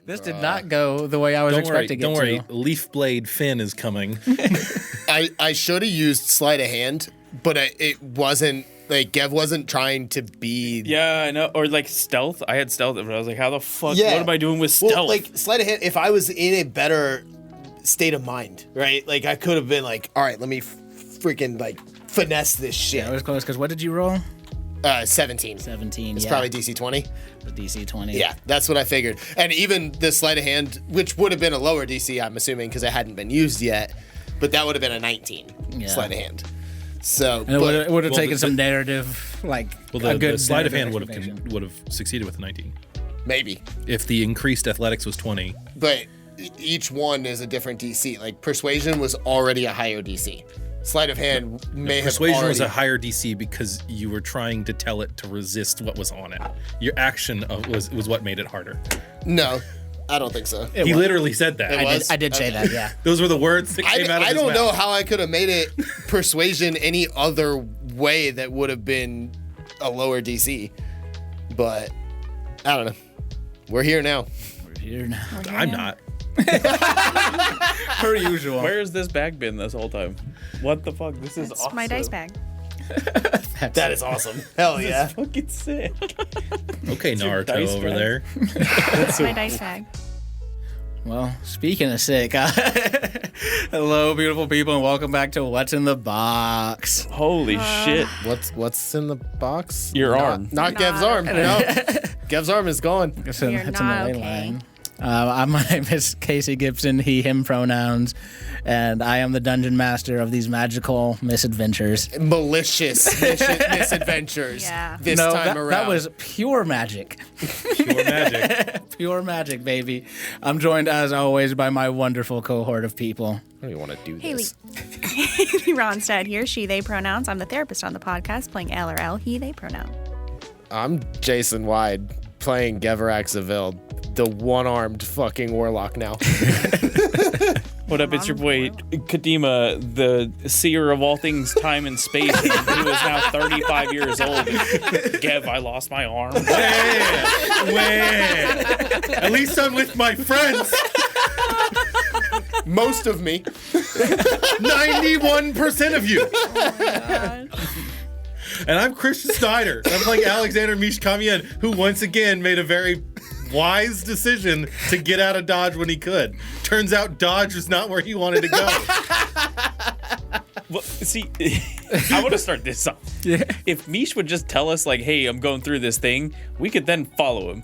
This did not go the way I was expecting it to. Don't worry, Leaf Blade Finn is coming. I should have used sleight of hand, but it wasn't, like, Gev wasn't trying to be... Yeah, I know. Or, like, stealth. I had stealth, but I was like, how the fuck, what am I doing with stealth? Well, like, sleight of hand, if I was in a better state of mind, right? Like, I could have been like, all right, let me freaking, like, finesse this shit. Yeah, it was close, because what did you roll? 17. 17, It's probably DC 20. The DC 20. Yeah, that's what I figured. And even the sleight of hand, which would have been a lower DC, I'm assuming, because it hadn't been used yet, but that would have been a 19 sleight of hand. So, and it would have taken some narrative, like, a good the sleight of hand would have succeeded with a 19. Maybe. If the increased athletics was 20. But each one is a different DC. Like, persuasion was already a higher DC. Sleight of hand may have Persuasion was a higher DC because you were trying to tell it to resist what was on it. Your action was what made it harder. No, I don't think so. He literally said that. I did say that, yeah. Those were the words that came out of his mouth. I don't know how I could have made it persuasion any other way that would have been a lower DC. But, I don't know. We're here now. We're here now. I'm not. Per usual. Where has this bag been this whole time? What the fuck? This is That's awesome. my dice bag. That is awesome. Hell yeah. This is fucking sick. Okay, Naruto dice over bag? there. That's my dice bag. Well, speaking of sick, hello, beautiful people, and welcome back to What's in the Box. Holy shit. What's in the box? Your arm. Not Gev's arm. No. Gev's arm is gone. It's You're in the not ley okay. line. My name is Casey Gibson, he, him pronouns, and I am the dungeon master of these magical misadventures. Malicious misadventures. Yeah. This time around. That was pure magic. Pure magic. Pure magic, baby. I'm joined, as always, by my wonderful cohort of people. I don't even want to do Haley. this. Haley Rognstad here, she, they pronouns. I'm the therapist on the podcast, playing L or L, he, they pronoun. I'm Jason Wyde, playing Ghevarax Avil, the one-armed fucking warlock now. What up? It's your boy Kadima, the seer of all things time and space, who is now 35 years old. Gev, I lost my arm. When? At least I'm with my friends. Most of me. 91% of you. Oh my God. And I'm Christian Snyder. I'm playing Aleksander Mishkamyan, who once again made a very wise decision to get out of Dodge when he could. Turns out Dodge was not where he wanted to go. Well, see, I want to start this off. Yeah. If Mish would just tell us, like, hey, I'm going through this thing, we could then follow him.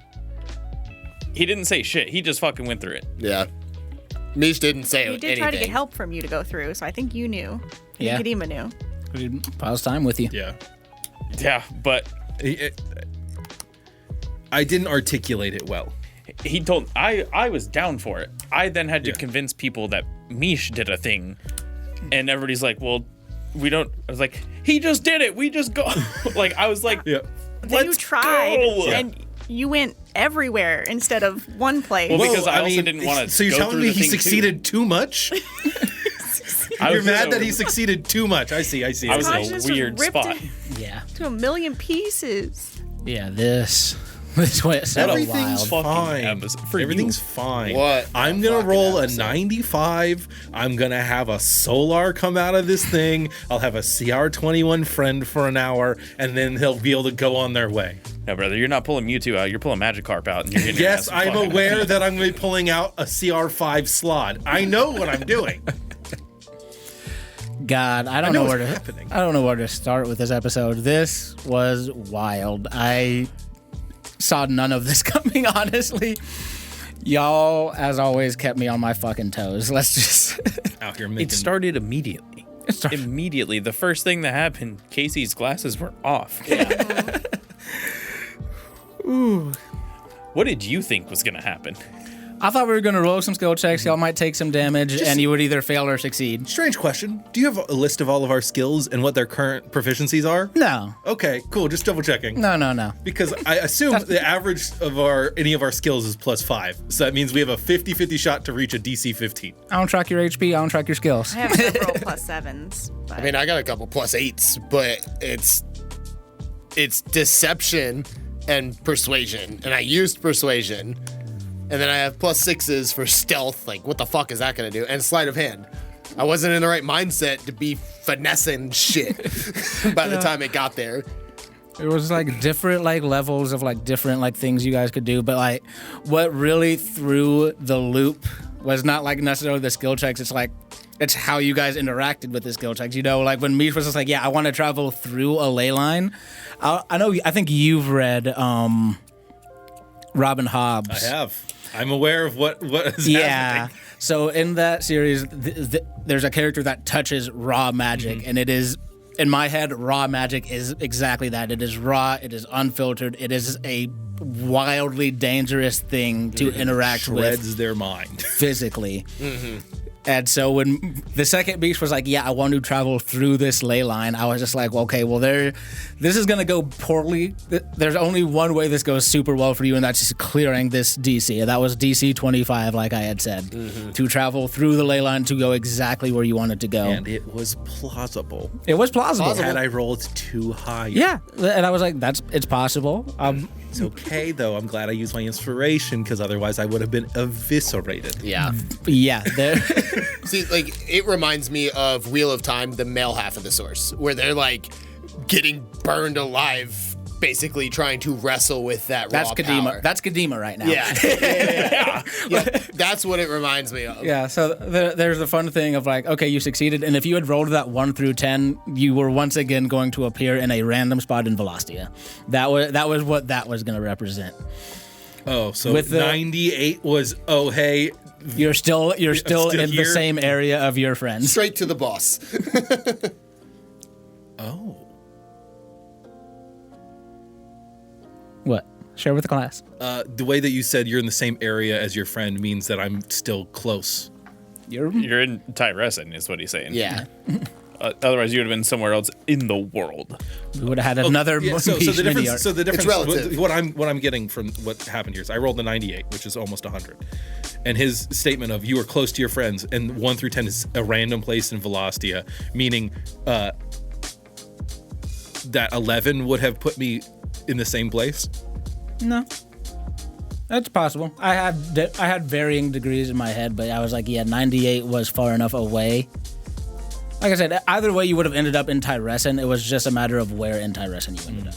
He didn't say shit. He just fucking went through it. Yeah. Mish didn't say He anything. did try to get help from you to go through, so I think you knew. Yeah. Kadima knew. Pause time with you. Yeah. Yeah, but I didn't articulate it well. he told I was down for it. I then had to convince people that Mish did a thing, and everybody's like, well, we don't. I was like, he just did it. We just go. Like, I was like, Yeah. Then you tried, go. and you went everywhere instead of one place. Well, because I also didn't want to. So you're go telling through me the he thing succeeded too much? You're was mad so- that he succeeded too much. I see. I was Consciousness in was a weird ripped spot. Yeah. to a million pieces. Yeah, this went so Everything's wild. fine. episode for Everything's you. fine. What I'm a gonna fucking roll episode. a 95. I'm gonna have a solar come out of this thing. I'll have a CR21 friend for an hour, and then they'll be able to go on their way. No, brother, you're not pulling Mewtwo out. You're pulling Magikarp out. And you're getting your Yes, ass I'm fucking aware beat. that I'm gonna be pulling out a CR5 slot. I know what I'm doing. God, I don't know know where what's to happening. I don't know where to start with this episode. This was wild. I saw none of this coming, honestly. Y'all, as always, kept me on my fucking toes. Let's just Out here making. It started immediately. Immediately. The first thing that happened, Casey's glasses were off. Ooh. What did you think was going to happen? I thought we were gonna roll some skill checks. Y'all might take some damage, and you would either fail or succeed. Strange question. Do you have a list of all of our skills and what their current proficiencies are? No, Okay, cool. Just double checking. no. Because I assume the average of any of our skills is +5. So that means we have a 50-50 shot to reach a DC 15. I don't track your HP. I don't track your skills. I have several +7s. But I mean, I got a couple +8s, but it's deception and persuasion, and I used persuasion, And then I have +6s for stealth. Like, what the fuck is that going to do? And sleight of hand. I wasn't in the right mindset to be finessing shit by the time it got there. It was like different like levels of like different like things you guys could do, but like what really threw the loop was not like necessarily the skill checks. It's how you guys interacted with the skill checks. You know, like when Mish was just like, yeah, I want to travel through a ley line. I think you've read Robin Hobbs. I have. I'm aware of what is happening. So in that series, there's a character that touches raw magic, and it is, in my head, raw magic is exactly that. It is raw, it is unfiltered, it is a wildly dangerous thing to interact Shreds with their mind. physically. And so when the second beast was like, yeah, I want to travel through this ley line, I was just like, well, okay, well, this is going to go poorly. There's only one way this goes super well for you, and that's just clearing this DC. And that was DC 25, like I had said, to travel through the ley line to go exactly where you wanted to go. And it was plausible. It was plausible. Had I rolled too high. Yeah, and I was like, it's possible. It's okay, though. I'm glad I used my inspiration, because otherwise I would have been eviscerated. Yeah. Yeah. See, like, it reminds me of Wheel of Time, the male half of the source, where they're, like, getting burned alive, basically trying to wrestle with that That's raw Kadima. power. That's Kadima right now. Yeah. That's what it reminds me of. Yeah, so there's the fun thing of like, okay, you succeeded, and if you had rolled that 1 through 10, you were once again going to appear in a random spot in Velocity. That was what that was going to represent. Oh, so With the- 98 was, oh, hey. You're still in here? the same area of your friends. Straight to the boss. Oh. What? Share with the class. The way that you said you're in the same area as your friend means that I'm still close. You're in Tyresin, is what he's saying. Yeah. Otherwise, you would have been somewhere else in the world. We would have had another So the difference. So the difference. relative. What I'm getting from what happened here is I rolled the 98, which is almost 100, and his statement of you are close to your friends, and 1 through 10 is a random place in Velostia, meaning that 11 would have put me in the same place. No. That's possible. I had varying degrees in my head, but I was like, yeah, 98 was far enough away. Like I said, either way you would have ended up in Tyresin. It was just a matter of where in Tyresin you ended up.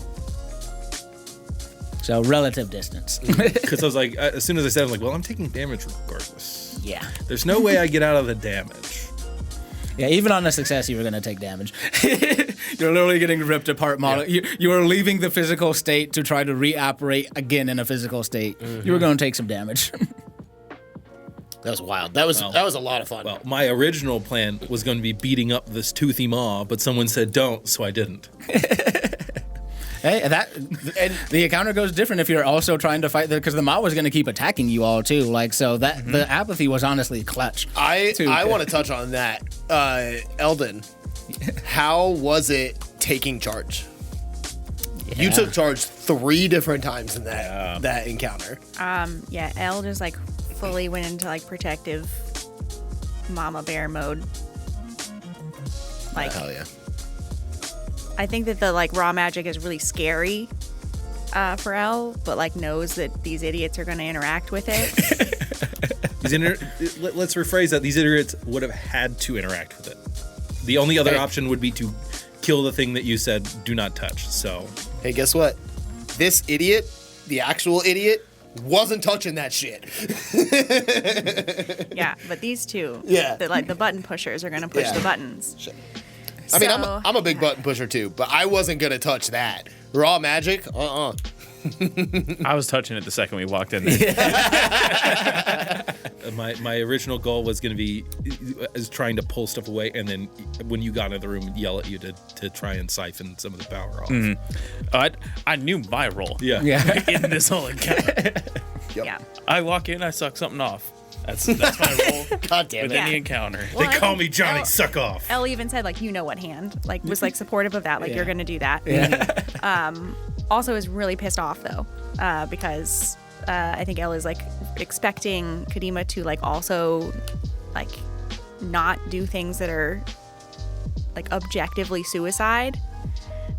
So relative distance. Because I was like, as soon as I said, I'm like, well, I'm taking damage regardless. Yeah. There's no way I get out of the damage. Yeah, even on a success, you were going to take damage. You're literally getting ripped apart. You were leaving the physical state to try to reoperate again in a physical state. You were going to take some damage. That was wild. That was a lot of fun. Well, my original plan was going to be beating up this toothy maw, but someone said don't, so I didn't. Hey, and the encounter goes different if you're also trying to fight, because the maw was going to keep attacking you all too. Like, so that the apathy was honestly clutch. I want to touch on that. Eldon, how was it taking charge? Yeah. You took charge 3 different times in that encounter. Yeah, Elle just like fully went into like protective mama bear mode. Like, Hell yeah. I think that the like raw magic is really scary for Elle, but like knows that these idiots are going to interact with it. Let's rephrase that. These idiots would have had to interact with it. The only other option would be to kill the thing that you said do not touch. So, Hey, guess what? This idiot, the actual idiot, wasn't touching that shit. Yeah, but these two, Yeah. the button pushers are going to push Yeah. the buttons. I mean, So- I'm a big button pusher too, but I wasn't gonna touch that. Raw magic? I was touching it the second we walked in there. my original goal was going to be trying to pull stuff away, and then when you got into the room, yell at you to try and siphon some of the power off. I knew my role Yeah. in this whole encounter. Yeah. I walk in, I suck something off. That's my role God damn with it. any encounter. Well, They I call think me Johnny Elle- Suck Off. Elle even said like, you know what hand, like was like supportive of that, like you're going to do that. Yeah. Also is really pissed off though, because I think Elle is like expecting Kadima to like also like not do things that are like objectively suicide,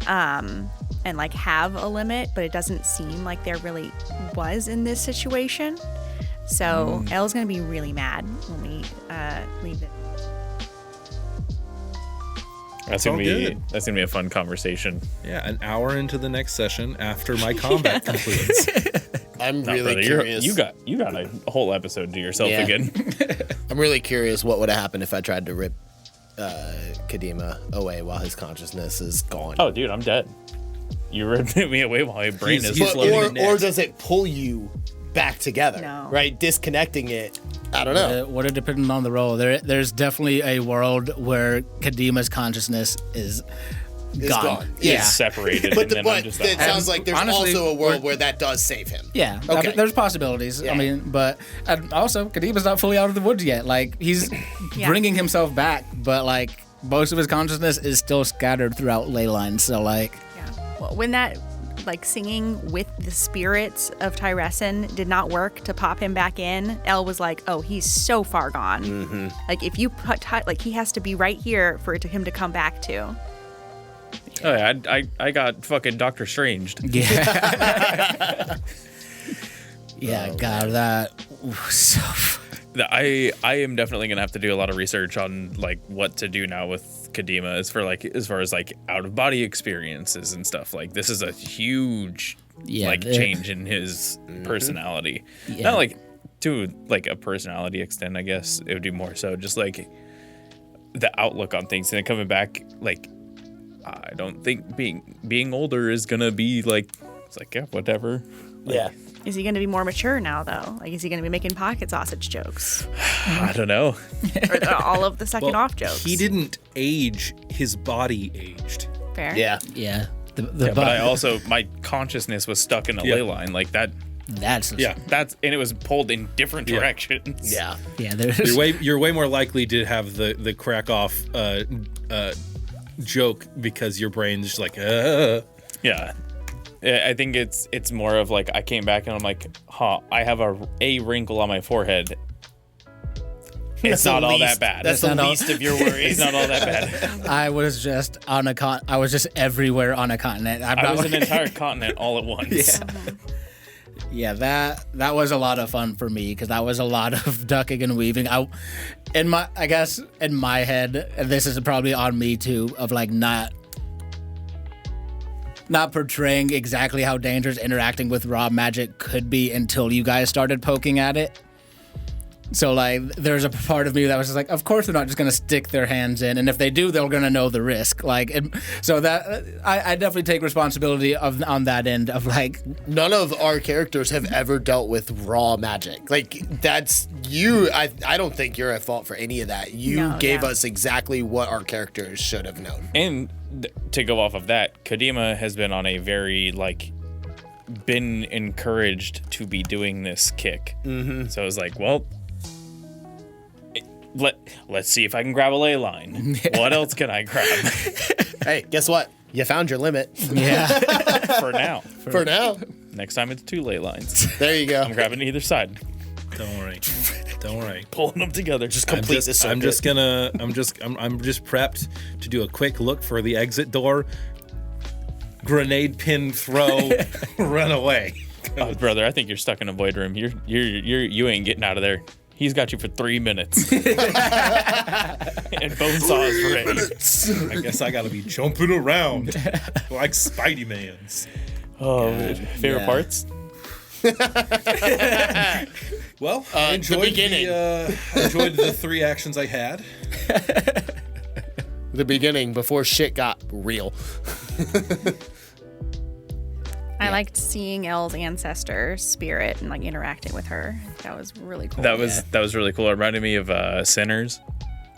and like have a limit, but it doesn't seem like there really was in this situation. So Elle's gonna be really mad when we leave it. That's all gonna good. be a fun conversation. Yeah, an hour into the next session after my combat completes. I'm Not really brother, curious. you got a whole episode to yourself Yeah. again. I'm really curious what would have happened if I tried to rip Kadima away while his consciousness is gone. Oh, dude, I'm dead. You ripped me away while my brain is he's floating. floating. or does it pull you back together? No. Right? Disconnecting it. I don't know. Would it depend on the role? There's definitely a world where Kadima's consciousness is It's gone. gone. It's Yeah. separated, But, and then I'm just it sounds like there's honestly, also a world we're- where that does save him. Yeah, Okay. there's possibilities. Yeah. I mean, but and also Kadima's not fully out of the woods yet. Like he's Yeah. bringing himself back, but like most of his consciousness is still scattered throughout ley lines. So like, Yeah. Well, when that like singing with the spirits of Tyresin did not work to pop him back in, Elle was like, "Oh, he's so far gone. Like if you put like he has to be right here for him to come back to." Oh yeah, I got fucking Doctor Stranged. yeah, yeah, God, that so. I am definitely gonna have to do a lot of research on like what to do now with Kadima as far as like out of body experiences and stuff. Like this is a huge Yeah, change in his personality. Yeah. Not like to like a personality extent, I guess it would be more so just like the outlook on things and then coming back. Like I don't think being older is gonna be like it's like yeah, whatever. Yeah. Is he going to be more mature now, though? Like, is he going to be making pocket sausage jokes? I don't know. Or all of the second off jokes? He didn't age, his body aged. Fair. Yeah. Yeah, Yeah, but I also my consciousness was stuck in a ley line like that. that's Yeah. And it was pulled in different directions. Yeah. yeah. There's You're way more likely to have the crack off joke because your brain's just like, Yeah. I think it's more of like I came back and I'm like, I have a wrinkle on my forehead. It's not all that bad. That's the not all- least of your worries. It's not all that bad. I was just on a I was just everywhere on a continent. I was an entire continent all at once. Yeah, that was a lot of fun for me because that was a lot of ducking and weaving. I guess in my head, and this is probably on me too, of like not portraying exactly how dangerous interacting with raw magic could be until you guys started poking at it. So like, there's a part of me that was just like, of course they're not just gonna stick their hands in, and if they do, they're gonna know the risk. Like, so that I definitely take responsibility on that end of like, None of our characters have ever dealt with raw magic. Like that's you. I don't think you're at fault for any of that. You No, gave yeah. us exactly what our characters should have known. And to go off of that, Kadima has been on a very been encouraged to be doing this kick. Mm-hmm. So I was like, well, let's see if I can grab a ley line. What else can I grab Hey, guess what? You found your limit. yeah, for now? For now. Next time it's 2 ley lines. There you go. I'm grabbing either side, don't worry, don't worry. pulling them together. Just complete the circuit. I'm just prepped to do a quick look for the exit door. Grenade pin throw, run away. Oh, brother, I think you're stuck in a void room. You ain't getting out of there. He's got you for 3 minutes. And Bonesaw is ready. I guess I gotta be jumping around like Spidey Man's. Oh, favorite Yeah. parts? Well, I enjoyed beginning. enjoyed the 3 actions I had. The beginning before shit got real. I liked seeing Elle's ancestor spirit and like interacting with her. That was really cool. That was really cool. It reminded me of Sinners.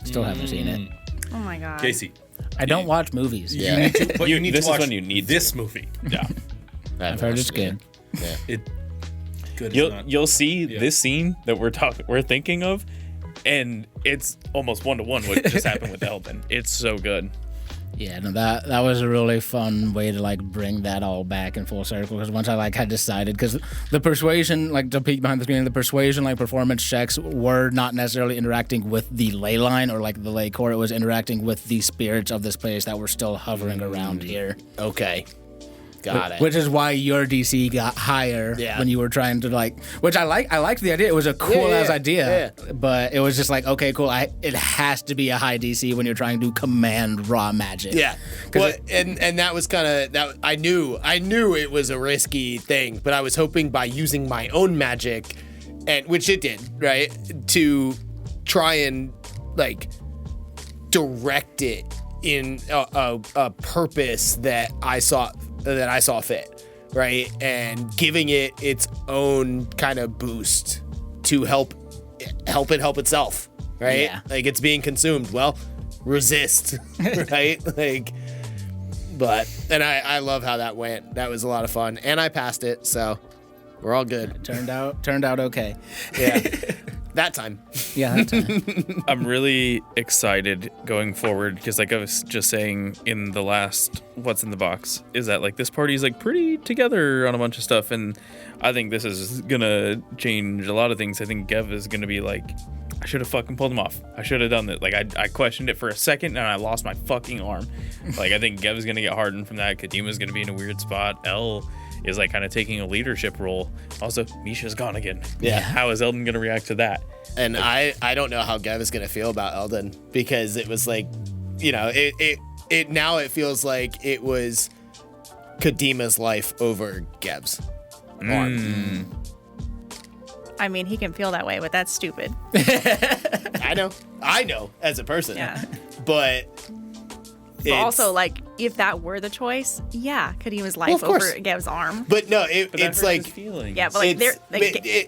still haven't seen it. Oh my god. Casey, I don't watch movies. Yeah. but you need this to is watch when you need this movie. Yeah. I've heard it's good. It good. is not- You'll see this scene that we're thinking of, and it's almost 1-to-1 what just happened with Eldon. It's so good. Yeah, no, that was a really fun way to like bring that all back in full circle. Because once I like had decided, because the persuasion, like to peek behind the screen, the persuasion like performance checks were not necessarily interacting with the ley line or like the ley core. It was interacting with the spirits of this place that were still hovering around here. Okay. Got it. Which is why your DC got higher when you were trying to which I liked the idea. It was a cool ass idea, but it was just like, okay, cool. It has to be a high DC when you're trying to command raw magic. Yeah. Well, and that was kind of that. I knew it was a risky thing, but I was hoping by using my own magic, and which it did, right, to try and direct it in a purpose that I saw fit, right, and giving it its own kind of boost to help it help itself, right? Yeah. It's being consumed. Well, resist, right? But I love how that went. That was a lot of fun, and I passed it, so we're all good. Turned out okay. Yeah. That time. Yeah, that time. I'm really excited going forward because, like I was just saying in the last What's in the Box, is that this party is pretty together on a bunch of stuff, and I think this is gonna change a lot of things. I think Gev is gonna be I should have fucking pulled him off. I should have done that. I questioned it for a second and I lost my fucking arm. I think Gev is gonna get hardened from that. Kadima's gonna be in a weird spot. El is kind of taking a leadership role. Also, Misha's gone again. Yeah. How is Eldon gonna react to that? And I don't know how Gev is gonna feel about Eldon, because it was it now it feels like it was Kadima's life over Gev's arm. I mean, he can feel that way, but that's stupid. I know as a person. Yeah. But But also, if that were the choice, Kadima's life over Gev's arm. But no, But it's that hurts his feelings. Yeah, but and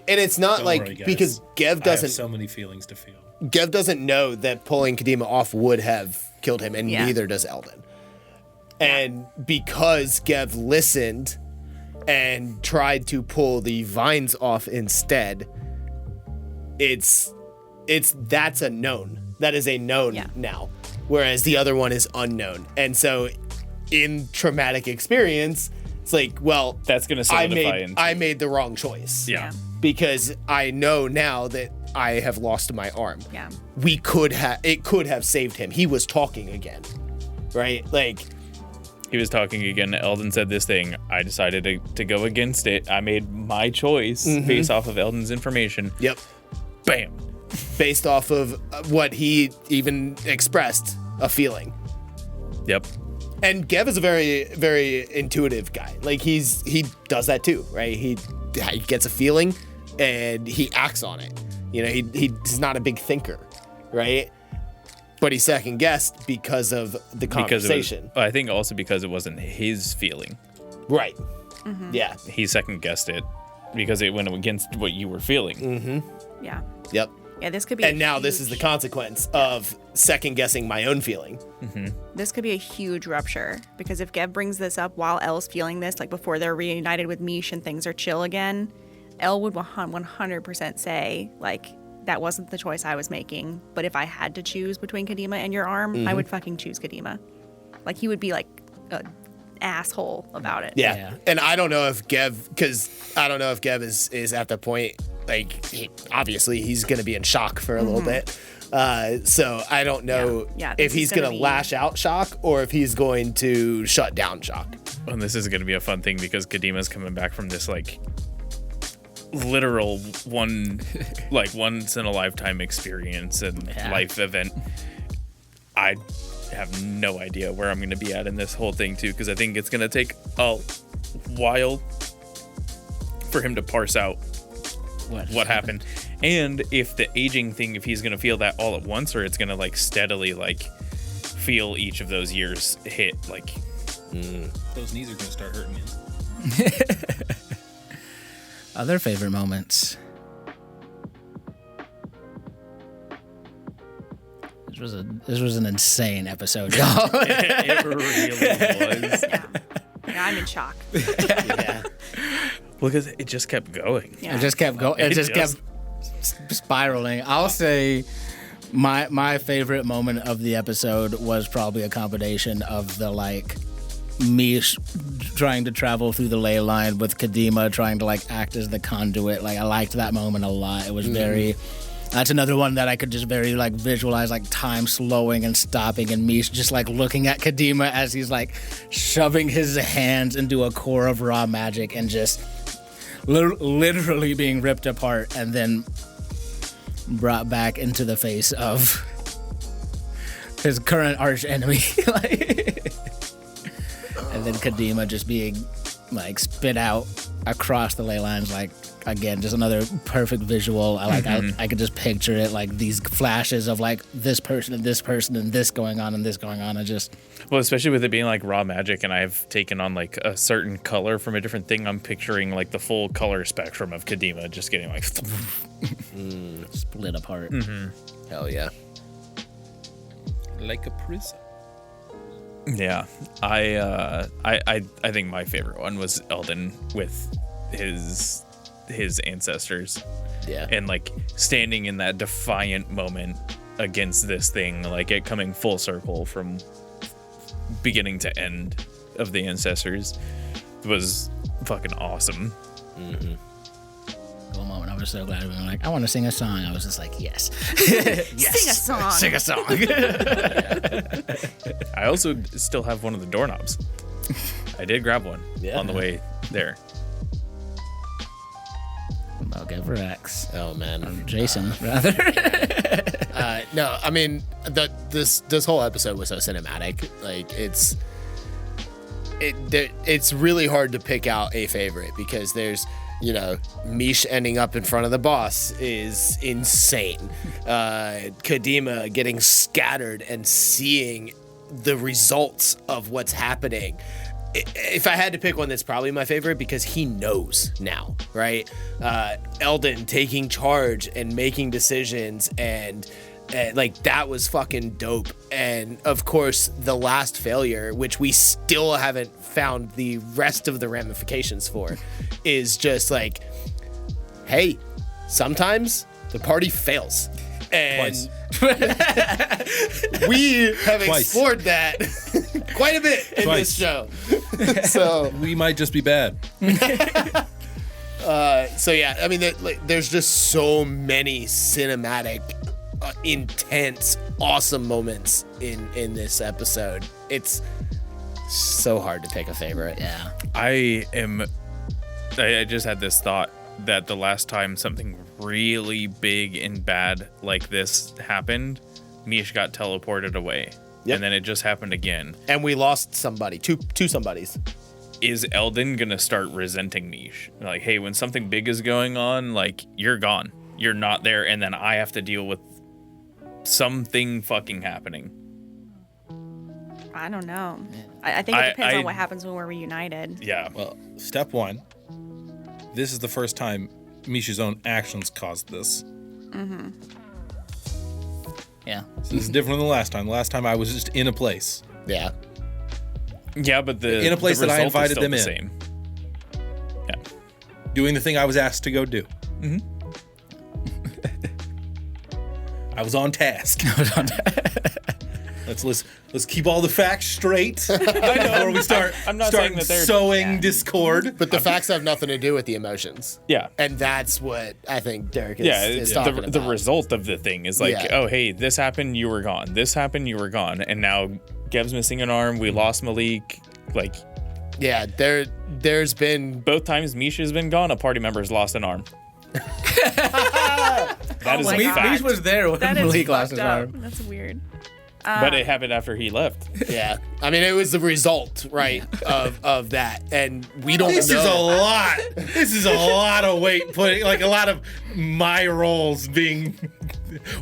it's not Don't worry, guys. because Gev I doesn't have so many feelings to feel. Gev doesn't know that pulling Kadima off would have killed him, and Yeah. neither does Eldon. And because Gev listened and tried to pull the vines off instead, that's a known. That is a known now. Whereas the other one is unknown. And so in traumatic experience, it's well, That's gonna solidify I made the wrong choice. Yeah. Because I know now that I have lost my arm. Yeah. It could have saved him. He was talking again. Right? He was talking again. Eldon said this thing. I decided to go against it. I made my choice based off of Eldon's information. Yep. Bam. Based off of what he even expressed, a feeling. Yep. And Gev is a very, very intuitive guy. He does that too, right? He gets a feeling and he acts on it. He's not a big thinker, right? But he second guessed because of the conversation. I think also because it wasn't his feeling. Right. Yeah. He second guessed it because it went against what you were feeling. Yeah. Yep. Yeah, this could be And now this is the consequence of second guessing my own feeling. This could be a huge rupture, because if Gev brings this up while Elle's feeling this, before they're reunited with Mish and things are chill again, Elle would 100% say, that wasn't the choice I was making, but if I had to choose between Kadima and your arm, I would fucking choose Kadima. He would be an asshole about it. Yeah. And I don't know if Gev is at the point, obviously he's going to be in shock for a little bit. So I don't know if he's going to lash out shock or if he's going to shut down shock. And this is going to be a fun thing because Kadima's coming back from this literal once in a lifetime experience and life event. I have no idea where I'm going to be at in this whole thing too, because I think it's going to take a while for him to parse out what happened, and if the aging thing, if he's gonna feel that all at once, or it's gonna steadily feel each of those years hit. Those knees are gonna start hurting you. Other favorite moments. This was an insane episode, y'all. It really was. Yeah, I'm in shock. Yeah. Because it just kept going. Yeah. It just kept going. It just kept spiraling. I'll say my favorite moment of the episode was probably a combination of the me trying to travel through the ley line with Kadima trying to act as the conduit. I liked that moment a lot. It was very That's another one that I could just very like visualize like time slowing and stopping, and Mish just like looking at Kadima as he's like shoving his hands into a core of raw magic and just literally being ripped apart and then brought back into the face of his current arch enemy. And then Kadima just being like spit out across the ley lines, like again, just another perfect visual. I could just picture it, like these flashes of like this person and this person and this going on and this going on. Well, especially with it being like raw magic, and I've taken on like a certain color from a different thing. I'm picturing like the full color spectrum of Kadima just getting like split apart. Hell yeah. Like a prism. Yeah, I think my favorite one was Eldon with his ancestors. Yeah. And like standing in that defiant moment against this thing, like it coming full circle from beginning to end of the ancestors was fucking awesome. Cool moment. I was so glad we were like, I want to sing a song. I was just like, yes. Sing a song. Sing a song. I also still have one of the doorknobs. I did grab one on the way there. About Ghevarax. Oh man. Jason, rather. No, I mean this whole episode was so cinematic. Like it's really hard to pick out a favorite because there's, you know, Mish ending up in front of the boss is insane. Kadima getting scattered and seeing the results of what's happening. If I had to pick one, that's probably my favorite because he knows now, right? Eldon taking charge and making decisions and like that was fucking dope. And of course, the last failure, which we still haven't found the rest of the ramifications for, is just like, hey, sometimes the party fails. And we have explored that quite a bit in this show. So we might just be bad. So yeah, I mean, there's just so many cinematic, intense, awesome moments in this episode. It's so hard to pick a favorite. Yeah. I just had this thought that the last time something really big and bad like this happened, Mish got teleported away. Yep. And then it just happened again. And we lost somebody, two somebodies. Is Eldon gonna start resenting Mish? Like, hey, when something big is going on, like, you're gone. You're not there, and then I have to deal with something fucking happening. I don't know. I think it depends on what happens when we're reunited. Yeah. Well, step one. This is the first time Misha's own actions caused this. Yeah. So this is different than the last time. The last time I was just in a place. Yeah. Yeah, but In a place the that I result is invited still them the in. same. Yeah. Doing the thing I was asked to go do. I was on task. Let's keep all the facts straight before we start. I'm not saying that they're sowing discord. But the facts have nothing to do with the emotions. Yeah. And that's what I think Derek is talking about. The result of the thing is like, oh, hey, this happened, you were gone. This happened, you were gone. And now Gev's missing an arm. We lost Malik. Like, yeah, there's been both times Misha's been gone, a party member's lost an arm. That is a fact. Mish was there when That is Malik lost fucked his up. arm. That's weird. But it happened after he left. yeah. I mean, it was the result, right, of that, and we don't This know. is a lot. This is a lot of weight putting, like a lot of my roles being.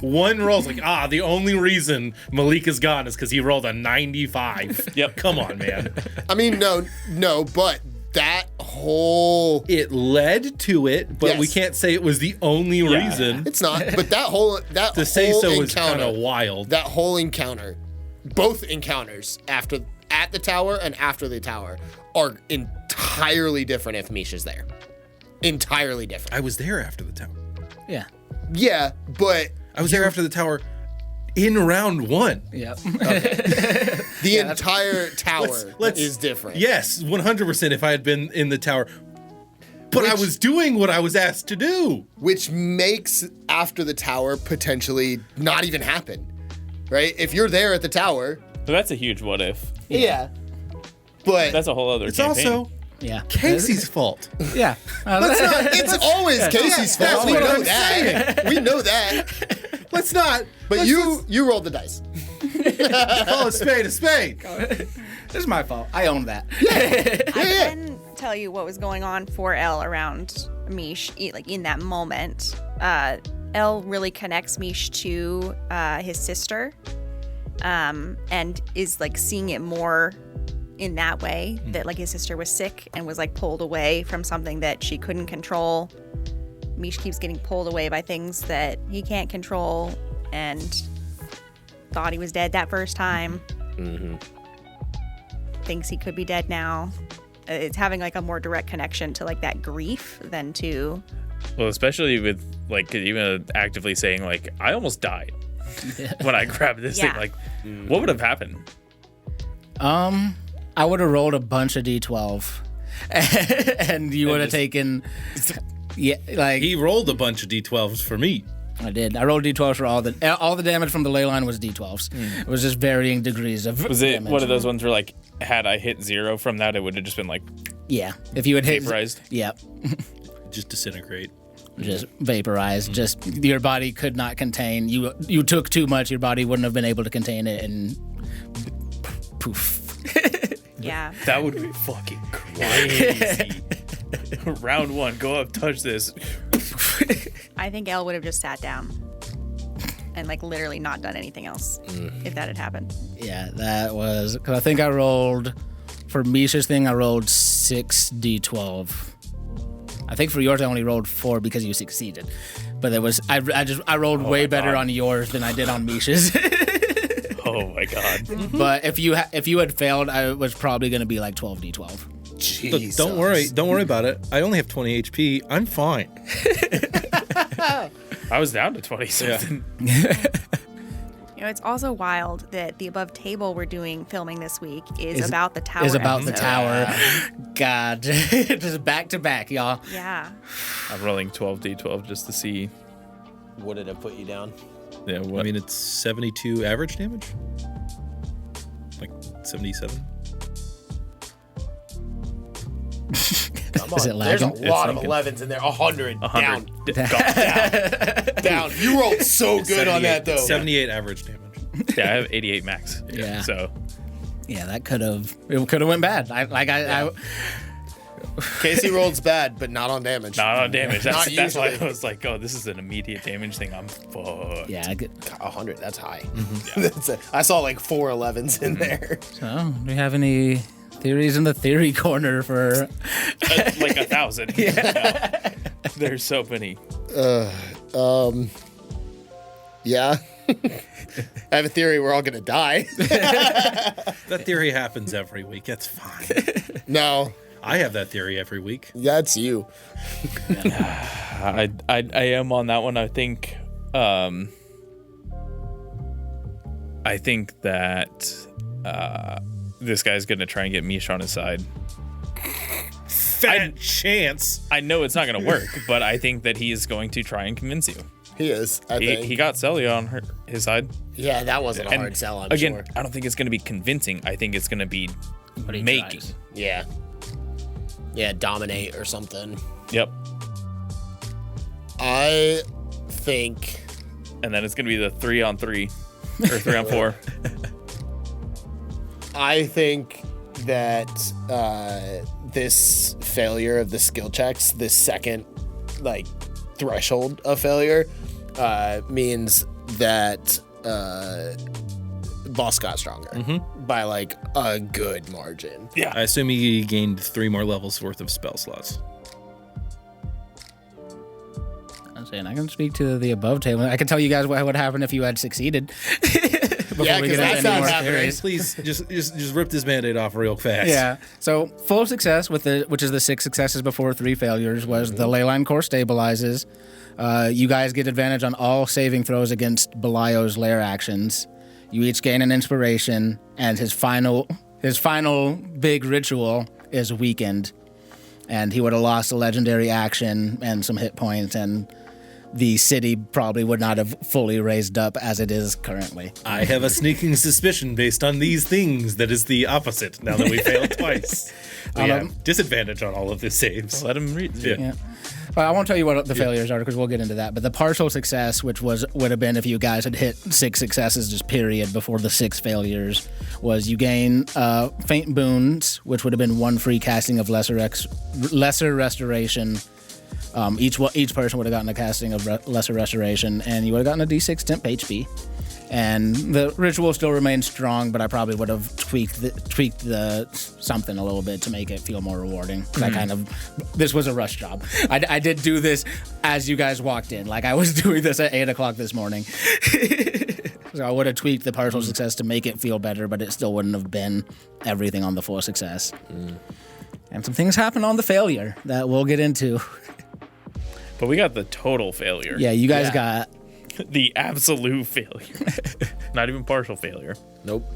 One roll's like, the only reason Malik is gone is because he rolled a 95. Yep. Come on, man. I mean, no, but that whole It led to it, but we Yes. can't say it was the only reason. it's not. But that whole To say whole so was encounter, kind of wild. that whole encounter, both encounters at the tower and after the tower are entirely different if Misha's there. Entirely different. I was there after the tower. Yeah. Yeah, but I was there after the tower in round one. Yep. the entire tower Let's- is different. Yes, 100% if I had been in the tower. But I was doing what I was asked to do. Which makes after the tower potentially not even happen, right? If you're there at the tower. So that's a huge what if. Yeah. But That's a whole other It's campaign. also Yeah. Casey's fault. Yeah. it's always Casey's fault. We what know I'm that. We know that. Let's not. But you rolled the dice. Call a spade a spade. This is my fault. I own that. I can tell you what was going on for Elle around Mish, like in that moment. Elle really connects Mish to his sister, and is like seeing it more in that way, that like his sister was sick and was like pulled away from something that she couldn't control. Mish keeps getting pulled away by things that he can't control, and thought he was dead that first time. Thinks he could be dead now. It's having like a more direct connection to like that grief than to. Well, especially with like Kadima actively saying like, I almost died when I grabbed this thing. Like, what would have happened? I would have rolled a bunch of D12, and you would have taken. Yeah, like He rolled a bunch of D12s for me. I did. I rolled D12s for all the damage from the ley line was D12s. It was just varying degrees of. Was it damage. one of those ones where like, had I hit 0 from that, it would have just been like Yeah, if you had hit. vaporized? Yep. Just disintegrate. Just vaporized. Just your body could not contain. You took too much. Your body wouldn't have been able to contain it, and poof. Yeah. That would be fucking crazy. Round 1, go up, touch this. I think Elle would have just sat down and like literally not done anything else if that had happened. Yeah, that was because I think I rolled for Misha's thing. I rolled 6 D12. I think for yours I only rolled 4 because you succeeded. But it was I rolled way better on yours than I did on Misha's. Oh my god. But if you had failed, I was probably going to be like 12 D12. Look, don't worry about it. I only have 20 HP. I'm fine. I was down to 20 something. You know, it's also wild that the above table we're doing filming this week is about the tower. Is about the episode. tower. God, just back to back, y'all. Yeah. I'm rolling 12d12 just to see. What did it put you down? Yeah, what? I mean, it's 72 average damage. Like 77. Come Is on. it There's a lagging? lot of It's 11s in there. 100. 100 Down. Down. You rolled so good on that, though. 78 average damage. Yeah, I have 88 max. Yeah. So Yeah, that could have went bad. I Casey rolls bad, but not on damage. not on damage. Not That's why I usually. was like, oh, this is an immediate damage thing. I'm fucked. yeah. I get, 100. That's high. I saw like 4 11s in there. so, do you have any theories in the theory corner for? Like 1,000. Yeah. There's so many. Yeah. I have a theory we're all gonna die. That theory happens every week. That's fine. No, I have that theory every week. that's you. I am on that one. I think that this guy's gonna try and get Mish on his side. Fat chance. I know it's not gonna work, but I think that he is going to try and convince you. He is. I think. He got Celia on his side. Yeah, that wasn't a And hard sell. I'm again, sure. I don't think it's gonna be convincing. I think it's gonna be he making. tries. Yeah. Yeah, dominate or something. Yep. I think. And then it's gonna be the 3-on-3 or 3-on-4. I think that this failure of the skill checks, this second like threshold of failure, means that boss got stronger by like a good margin. Yeah. I assume he gained 3 more levels worth of spell slots. I'm saying I can speak to the above table. I can tell you guys what would happen if you had succeeded. Before Yeah, we 'cause get that's into any not more happening. theories. Please, just rip this Band-Aid off real fast. Yeah. So full success which is the 6 successes before 3 failures, was the leyline core stabilizes. You guys get advantage on all saving throws against Belial's lair actions. You each gain an inspiration, and his final big ritual is weakened. and he would have lost a legendary action and some hit points, and the city probably would not have fully raised up as it is currently. I have a sneaking suspicion based on these things that is the opposite now that we failed twice. We have disadvantage on all of the saves. Let him read. Yeah. Well, I won't tell you what the failures are because we'll get into that. But the partial success, which would have been if you guys had hit 6 successes just period before the 6 failures, was you gain faint boons, which would have been 1 free casting of lesser restoration. Each person would have gotten a casting of lesser restoration, and you would have gotten a d6 temp HP. And the ritual still remains strong, but I probably would have tweaked the something a little bit to make it feel more rewarding. This was a rush job. I did do this as you guys walked in. Like I was doing this at 8 o'clock this morning. So I would have tweaked the partial success to make it feel better, but it still wouldn't have been everything on the full success. And some things happened on the failure that we'll get into. But we got the total failure. Yeah, you guys got the absolute failure. Not even partial failure. Nope.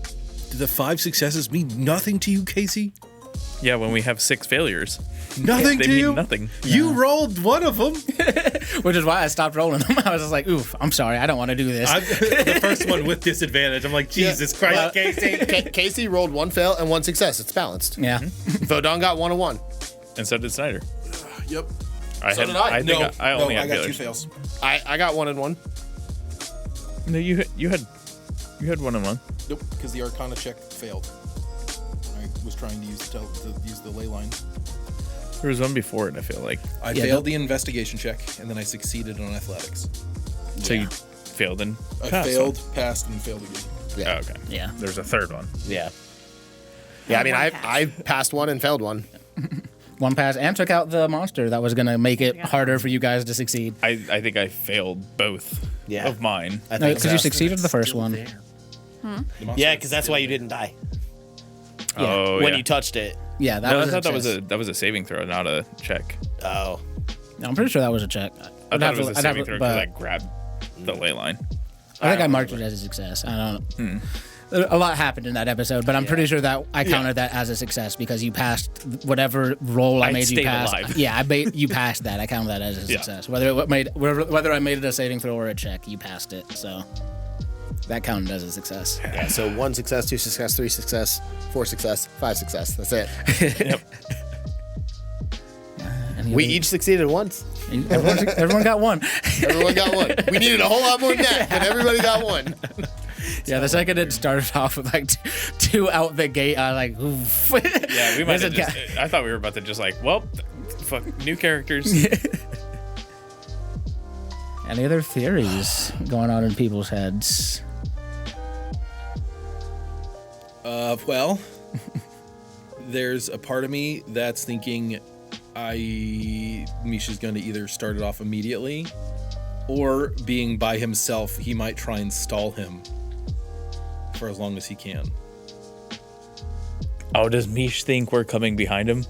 Do the 5 successes mean nothing to you, Casey? Yeah, when we have 6 failures. Nothing They to you? mean nothing. You rolled one of them. which is why I stopped rolling them. I was just like, oof, I'm sorry, I don't want to do this. The first one with disadvantage. I'm like, Jesus Christ, Casey. Casey rolled 1 fail and 1 success. It's balanced. Yeah. Vodon got 1 and 1. And so did Snyder. Yep. So did I. I think I only had got 2 failures. fails. I got 1 and 1. No, you had 1 and 1. Nope, because the Arcana check failed. I was trying to use the ley line. There was one before it, I feel like. I failed the investigation check, and then I succeeded on athletics. So you failed and I passed failed, passed, and failed again. Yeah. Oh, okay. Yeah. There's a third one. Yeah. Yeah, I mean, One I passed 1 and failed 1. One pass and took out the monster that was going to make it harder for you guys to succeed. I think I failed both of mine. Because you succeeded the first one. Yeah, because that's why you didn't die. Oh, When yeah. you touched it. Yeah, that No, I was thought that was success. that was a saving throw, not a check. Oh. No, I'm pretty sure that was a check. I thought it was a saving throw because I grabbed the ley line. I think I marked it as a success. I don't know. A lot happened in that episode, but I'm pretty sure that I counted that as a success because you passed whatever roll I I made you stayed pass. alive. Yeah, you passed that. I counted that as a success. Whether I made it a saving throw or a check, you passed it. So that counted as a success. Yeah, so 1 success, 2 success, 3 success, 4 success, 5 success. That's it. Yep. We each succeeded once. Everyone got one. Everyone got 1. We needed a whole lot more than that, but everybody got 1. Yeah, the second it started off with like 2 out the gate, I was like, oof. Yeah, we might have There's a just. I thought we were about to just like, well, fuck, new characters. Any other theories going on in people's heads? Well, there's a part of me that's thinking Misha's going to either start it off immediately, or being by himself, he might try and stall him for as long as he can. Oh, does Mish think we're coming behind him?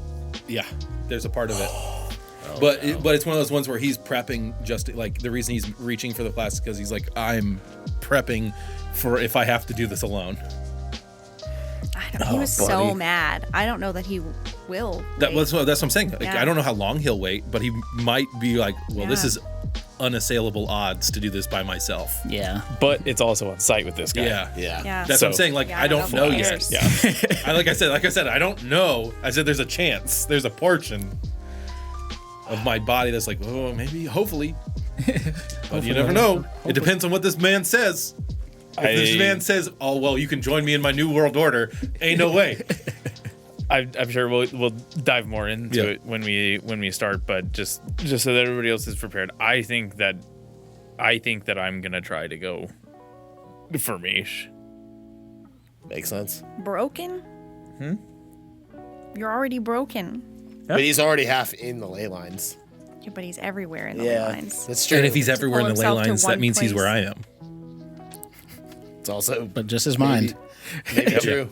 Yeah, there's a part of it. But it's one of those ones where he's prepping just like the reason he's reaching for the plastic because he's like, I'm prepping for if I have to do this alone. He was so mad. I don't know that he will. That's what I'm saying. Like, Yeah. I don't know how long he'll wait, but he might be like, well, this Yeah. is unassailable odds to do this by myself. Yeah. But it's also on site with this guy. Yeah. Yeah. That's what I'm saying. Like, Yeah, I don't know yet. cares. Yeah. Like I said, I don't know. I said there's a chance. There's a portion of my body that's like, oh, maybe, hopefully. But you never know. It depends on what this man says. If this man says, "Oh well, you can join me in my new world order," ain't no way. I'm sure we'll dive more into it when we start, but just so that everybody else is prepared, I think that I'm gonna try to go for Mish. Makes sense. Broken? You're already broken. But he's already half in the ley lines. Yeah, but he's everywhere in the ley lines. That's true. And if he's everywhere in the ley pull himself to lines, that one means he's place. where I am. it's also But just his mind. maybe true.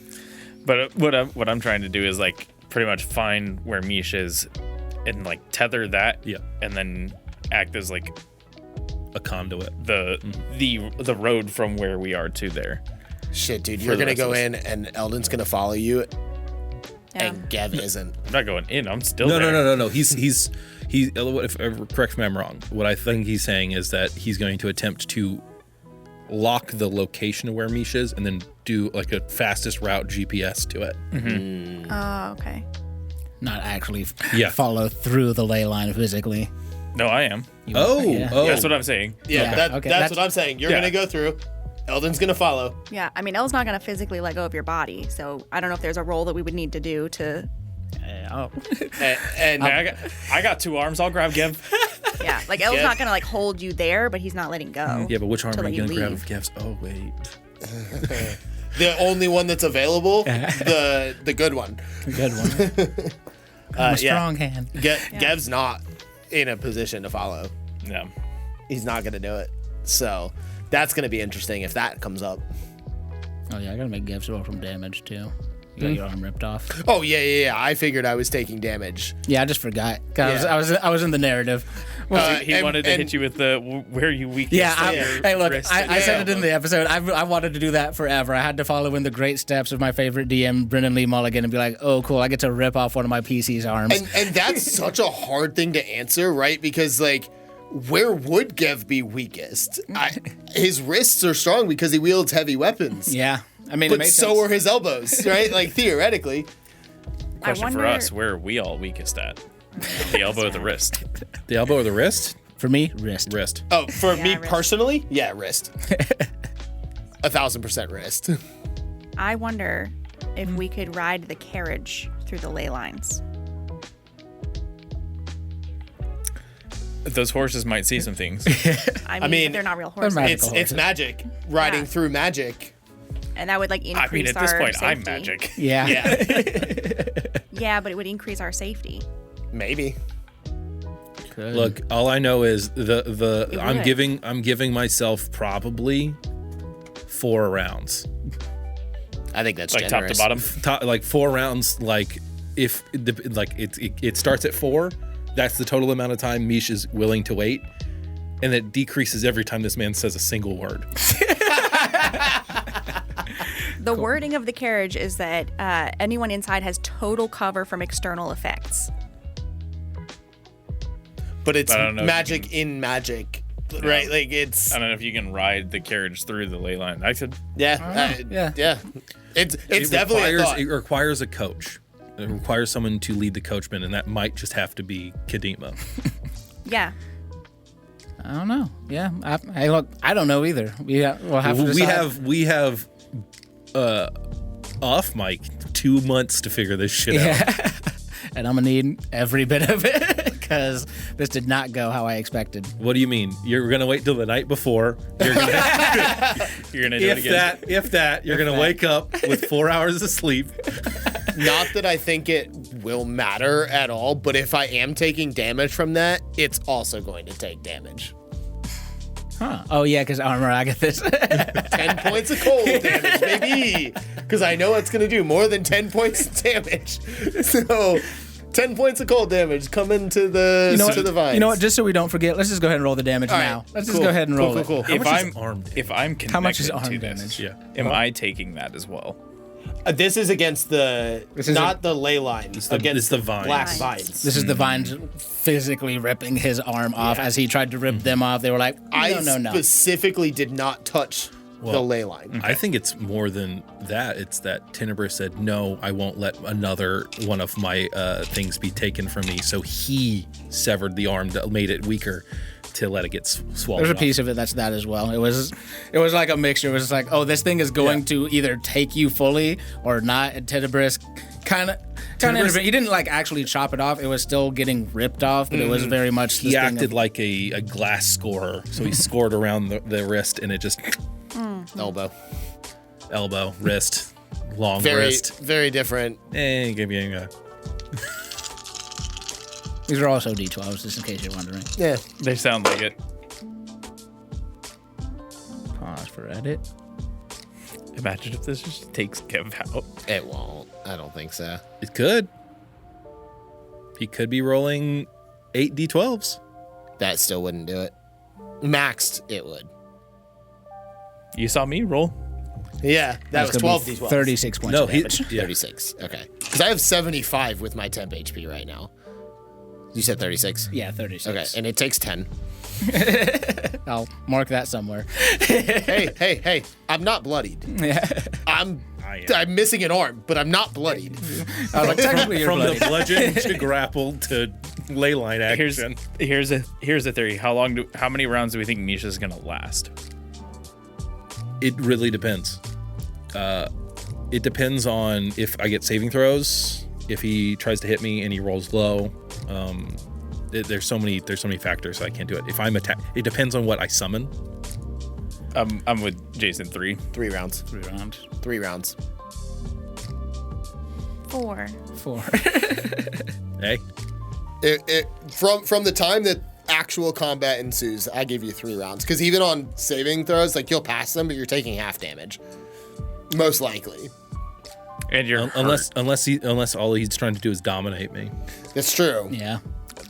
But what I'm trying to do is like pretty much find where Mish is and like tether that, and then act as like A conduit. the road from where we are to there. Shit, dude, For you're the gonna rest go of us. in and Eldon's gonna follow you, Yeah. and Gev isn't. I'm not going in. I'm still No, there. no. He's if correct me if I'm wrong. What I think he's saying is that he's going to attempt to lock the location of where Mish is and then do like a fastest route GPS to it. Oh, okay. Not actually Yeah. follow through the ley line physically. No, I am. Yeah. That's what I'm saying. Yeah, Okay. that's That's- what I'm saying. You're Yeah. gonna go through. Eldon's gonna follow. Yeah, I mean, Elle's not going to physically let go of your body, so I don't know if there's a role that we would need to do to. And Hey, I got 2 arms. I'll grab Gev. Yeah, like Elle's Gev- not going to like hold you there, but he's not letting go. Yeah, but which arm To are let you you going to grab leave. if Gev's? Oh, wait. the only one that's available, the good one. Good one. I'm a strong hand. Gev's not in a position to follow. Yeah. He's not gonna do it. So that's gonna be interesting if that comes up. Oh yeah, I gotta make Gev roll from damage too. You got your arm ripped off. Oh yeah. I figured I was taking damage. Yeah, I just forgot. 'Cause Yeah. I was in the narrative. He and- wanted to and- hit you with the where you weakest. Yeah, hey, look, wrist. I said it in the episode. I wanted to do that forever. I had to follow in the great steps of my favorite DM, Brennan Lee Mulligan, and be like, oh, cool, I get to rip off one of my PC's arms. And that's such a hard thing to answer, right? Because like, where would Gev be weakest? His wrists are strong because he wields heavy weapons. yeah, I mean, it But makes so sense. are his elbows, right? Like theoretically. Question I for wonder- us: where are we all weakest at? The elbow or the wrist? The elbow or the wrist? For me, wrist. Wrist. Oh, for me wrist. personally, yeah, wrist. 1,000% wrist. I wonder if we could ride the carriage through the ley lines. Those horses might see some things. I mean, but they're not real horses, magical. It's magic. Riding Yeah. through magic. and that would like increase I mean, at this our point, safety. I'm magic. Yeah. Yeah, Yeah, but it would increase our safety. maybe. Good. Look, all I know is It I'm would. giving myself probably 4 rounds. I think that's Like generous. top to bottom. Like 4 rounds. Like if it starts at 4, that's the total amount of time Mish is willing to wait, and it decreases every time this man says a single word. The wording of the carriage is that anyone inside has total cover from external effects. But it's But I don't know if magic in magic, right? Like it's I don't know if you can ride the carriage through the ley line. I said, yeah. It's definitely a thought. It requires a coach. It requires someone to lead the coachman, and that might just have to be Kadima. Yeah. I don't know. Yeah. Hey, look, I don't know either. We'll have to decide. we have off mic 2 months to figure this shit out. Yeah. And I'm gonna need every bit of it because this did not go how I expected. What do you mean? You're gonna wait till the night before? You're gonna, you're gonna do it again. if that, you're gonna wake up with 4 hours of sleep. Not that I think it will matter at all, but if I am taking damage from that, it's also going to take damage. Huh. Oh yeah, because armor, I get this. 10 points of cold damage, baby. Because I know it's going to do more than 10 points of damage. So, 10 points of cold damage coming to the to the vines. You know what? Just so we don't forget, let's just go ahead and roll the damage All now. right, Let's cool, just go ahead and roll it. cool. If much is I'm arm damage? if I'm connected How much is arm to damage? this, Yeah. am I taking that as well? This is against the This is not the ley line. the- against it's the vines. black Vines. vines. This is the vines physically ripping his arm off as he tried to rip them off. They were like, I no. specifically did not touch the Well, ley line. I think it's more than that. It's that Tenebris said, no, I won't let another one of my things be taken from me. So he severed the arm that made it weaker to let it get swallowed There's a up. piece of it that's that as well. It was like a mixture. It was like, oh, this thing is going to either take you fully or not. And Tenebris kind of. He didn't like actually chop it off. It was still getting ripped off, but it was very much. He acted like a glass scorer. So he scored around the wrist, and it just Elbow. elbow, wrist, long Very, wrist. very different. Give me a These are also D12s, just in case you're wondering. Yeah. They sound like it. Pause for edit. Imagine if this just takes Kev out. It won't. I don't think so. It could. He could be rolling 8 D12s. That still wouldn't do it. Maxed, it would. You saw me roll. Yeah, that was It's 12 gonna be d12. 36 points No, of he. damage. Yeah. 36. Okay. Because I have 75 with my temp HP right now. You said 36? Yeah, 36. Okay, and it takes 10. I'll mark that somewhere. Hey, I'm not bloodied. Yeah. I'm missing an arm, but I'm not bloodied. I was like, technically you're From bloody. the bludgeon to grapple to ley line action. Here's a theory. How many rounds do we think Misha's gonna last? It really depends. It depends on if I get saving throws, if he tries to hit me and he rolls low. There's so many factors I can't do it. If I'm attacked, it depends on what I summon. I'm with Jason. 3 rounds. 3 rounds. 3 rounds. 4. 4. Hey, From the time that actual combat ensues, I give you 3 rounds. Because even on saving throws, like you'll pass them, but you're taking half damage. Most likely. And you're unless all he's trying to do is dominate me. That's true. Yeah.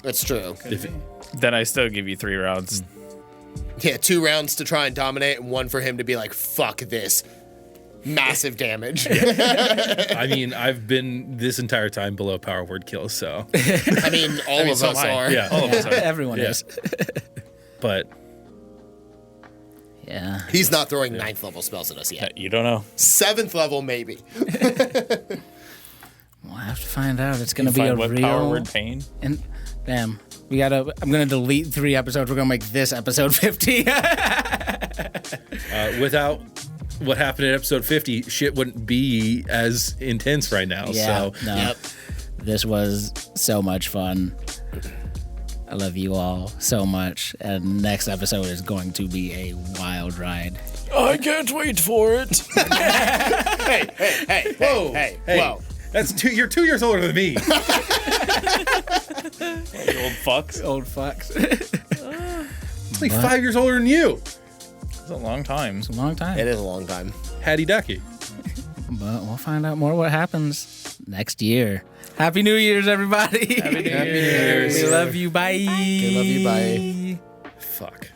That's true. then I still give you 3 rounds. Yeah, 2 rounds to try and dominate, and 1 for him to be like, fuck this. Massive damage. I mean, I've been this entire time below power word kill, so. I mean, all of so us am I. are. Yeah. All of us are. Everyone Yeah. is. But Yeah. He's not throwing 9th level spells at us yet. You don't know. 7th level, maybe. We'll have to find out. It's going to You be a find what real... power word pain? And damn, I'm going to delete 3 episodes. We're going to make this episode 50. without what happened in episode 50, shit wouldn't be as intense right now. Yeah, So no. Yep. This was so much fun. I love you all so much. And next episode is going to be a wild ride. I can't wait for it. Hey, Whoa, hey, hey. whoa. you're 2 years older than me. You old fucks. Old fucks. It's like 5 years older than you. It's a long time. It's a long time. It is a long time. Hattie Ducky. But we'll find out more what happens next year. Happy New Year's, everybody. Happy New Year's. We love you. Bye. We love you. Bye. Fuck.